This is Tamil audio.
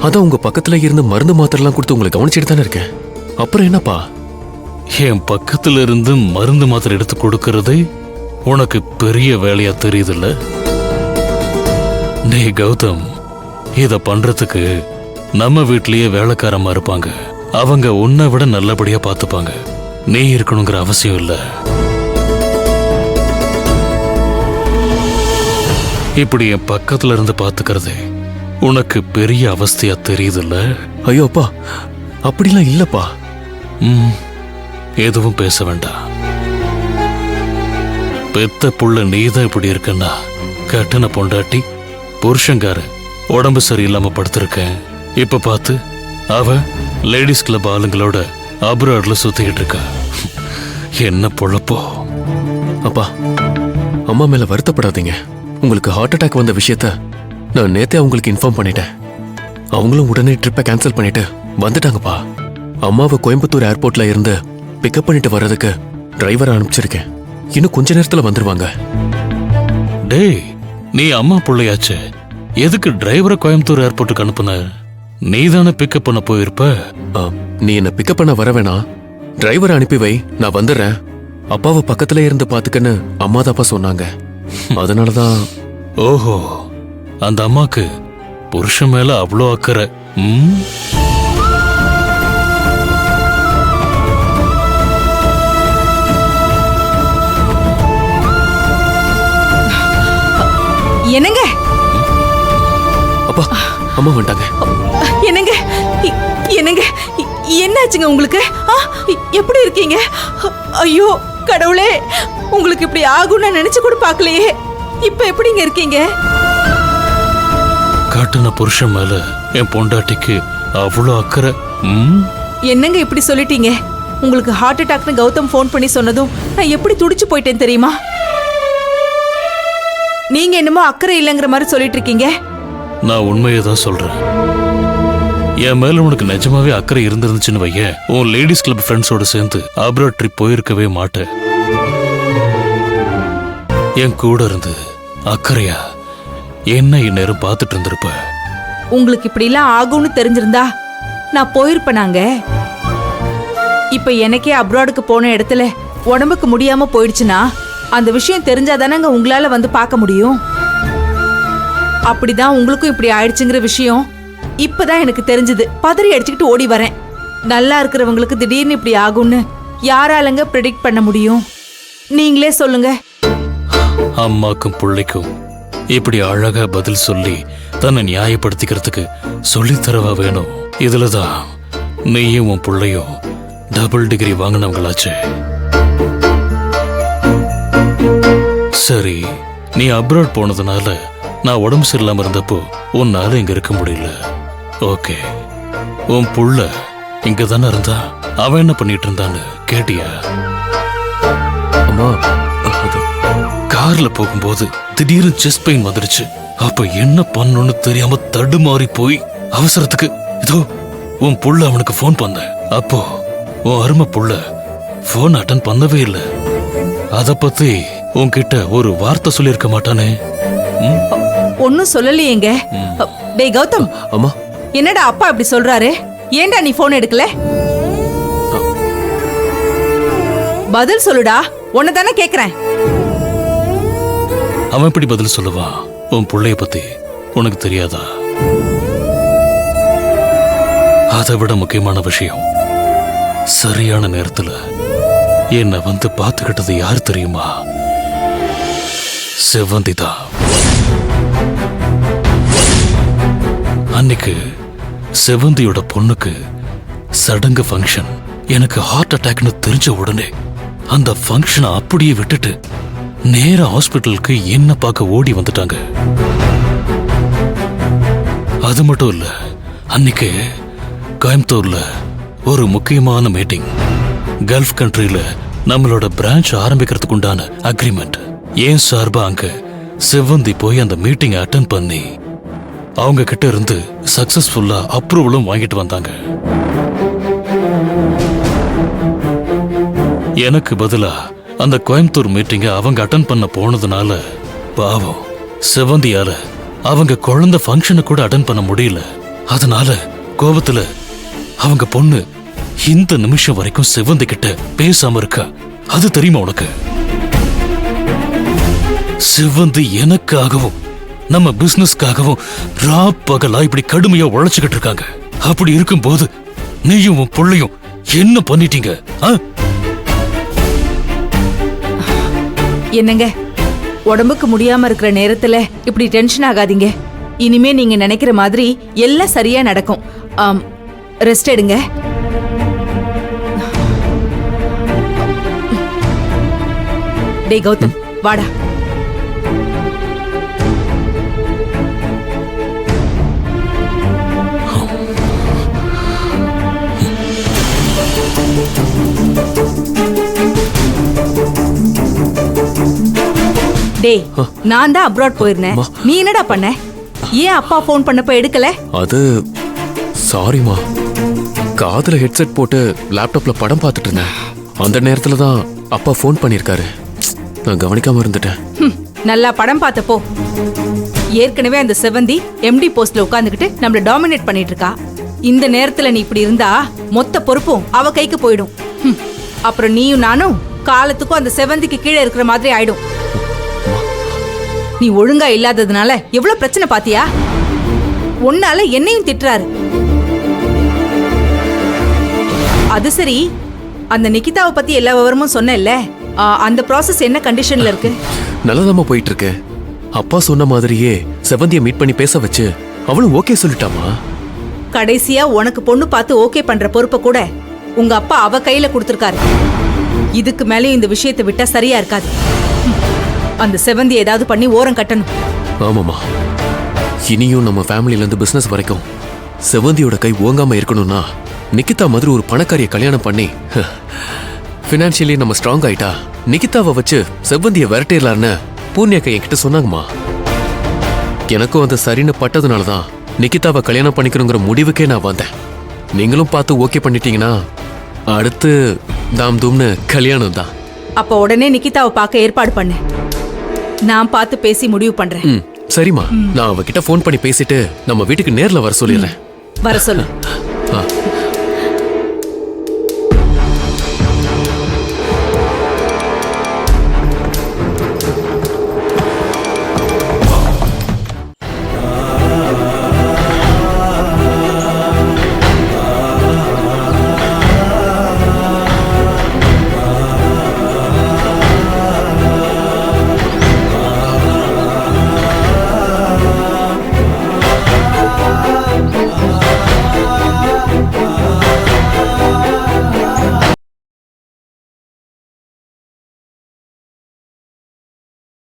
அதான் உங்க பக்கத்துல இருந்து மருந்து மாத்திரலாம் கொடுத்து உங்களை கவனிச்சுட்டு தானே இருக்கேன். அப்புறம் என்னப்பா? என் பக்கத்துல இருந்து மருந்து மாத்திரை எடுத்து கொடுக்கறதே உனக்கு பெரிய வேலையா தெரியுதுல்ல? நீ கௌதம், இத பண்றதுக்கு நம்ம வீட்லயே வேலைக்காரமா இருப்பாங்க. அவங்க உன்னை விட நல்லபடியா பார்த்துப்பாங்க. நீ இருக்கணுங்கிற அவசியம் இல்ல. இப்படி என் பக்கத்துல இருந்து பாத்துக்கிறதே உனக்கு பெரிய அவஸ்தையா தெரியுதுல்ல? ஐயோ அப்பா, அப்படிலாம் இல்லப்பா. எதுவும் பேச வேண்டாம். பெத்த புள்ள நீதான் இப்படி இருக்குன்னா, கட்டின பொண்டாட்டி புருஷங்கார உடம்பு சரியில்லாம படுத்திருக்கேன். இப்ப பார்த்து அவ லேடிஸ் கிளப் ஆளுங்களோட அப்ராட்ல சுத்திக்கிட்டு இருக்கா. என்ன பொழப்போ? அப்பா, அம்மா மேல வருத்தப்படாதீங்க. உங்களுக்கு ஹார்ட் அட்டாக் வந்த விஷயத்த நான் நேத்தே அவங்களுக்கு இன்ஃபார்ம் பண்ணிட்டேன். அவங்களும் உடனே ட்ரிப்பை கேன்சல் பண்ணிட்டு வந்துட்டாங்கப்பா. அம்மாவை கோயம்புத்தூர் ஏர்போர்ட்ல இருந்து பிக்கப் பண்ணிட்டு வர்றதுக்கு டிரைவரை அனுப்பிச்சிருக்கேன். இன்னும் கொஞ்ச நேரத்துல வந்துருவாங்க. டேய், நீ அம்மா பிள்ளையாச்சு, எதுக்கு டிரைவரை கோயம்புத்தூர் ஏர்போர்ட்டுக்கு அனுப்புன? நீ தானே பிக்கப் பண்ண போயிருப்ப. நீ என்ன பிக்கப் பண்ண வர வேணாம், டிரைவரை அனுப்பி வை, நான் வந்துடுறேன். அப்பாவை பக்கத்துல இருந்து பாத்துக்கன்னு அம்மா தாப்பா சொன்னாங்க. அதனாலதான். ஓஹோ, அந்த அம்மாக்கு புருஷன் மேல அவ்வளோ அக்கறை. என்னங்க? அப்பா, அம்மா வந்துட்டாங்க. என்னங்க? என்னங்க என்னாச்சுங்க உங்களுக்கு? எப்படி இருக்கீங்க? ஐயோ கடவுளே, உங்களுக்கு இப்படி ஆகும்னு நினைச்சு கூட பார்க்கலையே. இப்ப எப்படிங்க இருக்கீங்க? காட்டுன புருஷன் மேல என் பொண்டாட்டிக்கு அவ்வளோ அக்கறை. என்னங்க இப்படி சொல்லிட்டீங்க? உங்களுக்கு ஹார்ட் அட்டாக்னு கௌதம் ஃபோன் பண்ணி சொன்னதும் நான் எப்படி துடிச்சு போயிட்டேன் தெரியுமா? நீங்க என்னமோ அக்கறை இல்லைங்கிற மாதிரி சொல்லிட்டு இருக்கீங்க. நான் உண்மையை தான் சொல்றேன். என் மேல உனக்கு நிஜமாவே அக்கறை இருந்திருந்துச்சுன்னு வைய, உன் லேடிஸ் கிளப் ஃப்ரெண்ட்ஸோட சேர்ந்து அப்ராட் ட்ரிப் போயிருக்கவே மாட்டேன். என் கூட இருந்து அக்கறையா என்ன இந்நேரம் பார்த்துட்டு இருந்திருப்ப. உங்களுக்கு இப்படி எல்லாம் ஆகும்னு தெரிஞ்சிருந்தா நான் போயிருப்பேனாங்க. இப்ப எனக்கே அப்ராடுக்கு போன இடத்துல உடம்புக்கு முடியாம போயிடுச்சுன்னா அந்த விஷயம் தெரிஞ்சாதானங்க உங்களால வந்து பார்க்க முடியும். அப்படிதான் உங்களுக்கும் இப்படி ஆயிடுச்சுங்கிற விஷயம் இப்பதான் எனக்கு தெரிஞ்சது. பதறி அடிச்சுக்கிட்டு ஓடி வரேன். நல்லா இருக்கிறவங்களுக்கு திடீர்னு இப்படி ஆகும்னு யாராலங்க ப்ரெடிக்ட் பண்ண முடியும்? நீங்களே சொல்லுங்க. அம்மாக்கும் பிள்ளைக்கும் இப்படி அழகா பதில் சொல்லி தன்னை நியாயப்படுத்திக்கிறதுக்கு சொல்லித்தரவா வேணும். இதுலதான் நீயும் உன் பிள்ளையும் டபுள் டிகிரி வாங்கினவங்களாச்சு. சரி, நீ அப்ராட் போனதுனால நான் உடம்பு சரியில்லாம இருந்தப்போ உன்னால இங்க இருக்க முடியல. ஓகே, உன் புள்ள இங்க தானே இருந்தா, அவன் என்ன பண்ணிட்டு இருந்தான்னு கேட்டியா? அம்மா, கார்ல போகும்போது திடீர்னு செஸ்ட் பெயின் வந்துடுச்சு. அப்ப என்ன பண்ணணும்னு தெரியாம தடுமாறி போய் அவசரத்துக்கு இதோ உன் புள்ள அவனுக்கு போன் பண்ண. அப்போ உன் அருமை புள்ள போன் அட்டன் பண்ணவே இல்லை. அத பத்தி உன்கிட்ட ஒரு வார்த்தை சொல்லிருக்க மாட்டானே? ஒன்னும் சொல்லலையேங்க. டேய் கௌதம், அம்மா, என்னடா அப்பா இப்படி சொல்றாரு? ஏன்டா நீ போன் எடுக்கல? பதில் சொல்லுடா, உன்னை தானே கேக்குறேன். அவன் எப்படி பதில் சொல்லுவான்? உன் புள்ளைய பத்தி உனக்கு தெரியாதா? அதை விட முக்கியமான விஷயம், சரியான நேரத்துல என்ன வந்து பாத்துக்கிட்டது யார் தெரியுமா? செவ்வந்திதா. அன்னைக்கு செவ்வந்தியோட பொண்ணுக்கு சடங்கு ஃபங்க்ஷன். எனக்கு ஹார்ட் அட்டாக்னு தெரிஞ்ச உடனே அந்த ஃபங்க்ஷனை அப்படியே விட்டுட்டு நேரா ஹாஸ்பிட்டலுக்கு என்ன பார்க்க ஓடி வந்துட்டாங்க. அது மட்டும் இல்ல, அன்னைக்கு கோயம்புத்தூர்ல ஒரு முக்கியமான மீட்டிங். கல்ஃப் கண்ட்ரியில நம்மளோட பிரான்ச் ஆரம்பிக்கிறதுக்கு உண்டான அக்ரிமெண்ட். ஏன் சார்பா அங்க செவ்வந்தி போய் அந்த மீட்டிங் அட்டெண்ட் பண்ணி அவங்க கிட்ட இருந்து சக்சஸ்ஃபுல்லா அப்ரூவலும் வாங்கிட்டு வந்தாங்க. எனக்கு பதிலா அந்த கோயம்புத்தூர் மீட்டிங்க அவங்க அட்டெண்ட் பண்ண போனதுனால பாவம் செவ்வந்தியால அவங்க குழந்தை ஃபங்க்ஷனை கூட அட்டெண்ட் பண்ண முடியல. அதனால கோபத்துல அவங்க பொண்ணு இந்த நிமிஷம் வரைக்கும் செவந்தி கிட்ட பேசாம இருக்கா. அது தெரியுமா உனக்கு? செவந்தி எனக்காகவும் நம்ம பிசினஸ்க்காகவும் பகலா இப்படி கடுமையா உழைச்சுக்கிட்டு இருக்காங்க. அப்படி இருக்கும்போது நீயும் உன் புள்ளையும் என்ன பண்ணிட்டீங்க? என்னங்க, உடம்புக்கு முடியாம இருக்கிற நேரத்துல இப்படி டென்ஷன் ஆகாதீங்க. இனிமே நீங்க நினைக்கிற மாதிரி எல்லாம் சரியா நடக்கும். ரெஸ்ட் எடுங்க. டேய் கௌதம், வாடா. டேய், நான் தான் அப்ராட் போயிருந்தேன். நீ என்னடா பண்ண? ஏன் அப்பா போன் பண்ணப்ப எடுக்கல? அது சாரிமா, காதுல ஹெட்செட் போட்டு லேப்டாப்ல படம் பார்த்துட்டு இருந்தேன். அந்த நேரத்துல தான் அப்பா போன் பண்ணிருக்காரு. நான் கவனிக்காம இருந்துட்டேன். நல்லா படம் பார்த்தப்போ ஏற்கனவே அந்த செவந்தி எம்டி போஸ்ட்ல உட்கார்ந்துகிட்டு நம்மள டாமினேட் பண்ணிட்டு இருக்கா. இந்த நேரத்துல நீ இப்படி இருந்தா மொத்த பொறுப்பும் அவ கைக்கு போயிடும். அப்புறம் நீயும் நானும் காலத்துக்கும் அந்த செவந்திக்கு கீழே இருக்கிற மாதிரி ஆயிடும். நீ ஒழுங்கா இல்லாததுனால எவ்வளவு பிரச்சனை பாத்தியா? உன்னால என்னையும் திட்டுறாரு. அது சரி, அந்த நிகிதாவை பத்தி எல்லா விவரமும் சொன்னேல்ல, அந்த ப்ராசஸ் என்ன கண்டிஷன்ல இருக்கு? நல்லதாமா போயிட்டு இருக்கு. அப்பா சொன்ன மாதிரியே செவந்தியை மீட் பண்ணி பேச வச்சு அவளும் ஓகே சொல்லிட்டாமா. கடைசியா உனக்கு பொண்ணு பார்த்து ஓகே பண்ற பொறுப்பை கூட உங்க அப்பா அவ கையில கொடுத்திருக்காரு. இதுக்கு மேலே இந்த விஷயத்தை விட்டா சரியா இருக்காது. அந்த செவந்தி ஏதாவது பண்ணி ஓரம் கட்டணும். ஆமாமா, இனியும் நம்ம ஃபேமிலில இருந்து பிசினஸ் வரைக்கும் செவந்தியோட கை ஓங்காம இருக்கணும்னா நிகிதா மாதிரி ஒரு பணக்காரிய கல்யாணம் பண்ணி பினான்சியலி நம்ம ஸ்ட்ராங் ஆயிட்டா நிகிதாவை வச்சு செவந்தியை விரட்டிடலான்னு பூர்ணியக்கா என்கிட்ட சொன்னாங்கம்மா. எனக்கும் அது சரின்னு பட்டதுனாலதான் நிகிதாவை கல்யாணம் பண்ணிக்கணுங்கிற முடிவுக்கே நான் வந்தேன். நீங்களும் பார்த்து ஓகே பண்ணிட்டீங்கன்னா அடுத்து தாம் தூம்னு கல்யாணம் தான். அப்ப உடனே நிகிதாவை பார்க்க ஏற்பாடு பண்ணு. நான் பார்த்து பேசி முடிவு பண்றேன். சரிம்மா, நான் அவகிட்ட போன் பண்ணி பேசிட்டு நம்ம வீட்டுக்கு நேர்ல வர சொல்லிடுறேன். வர சொல்லு.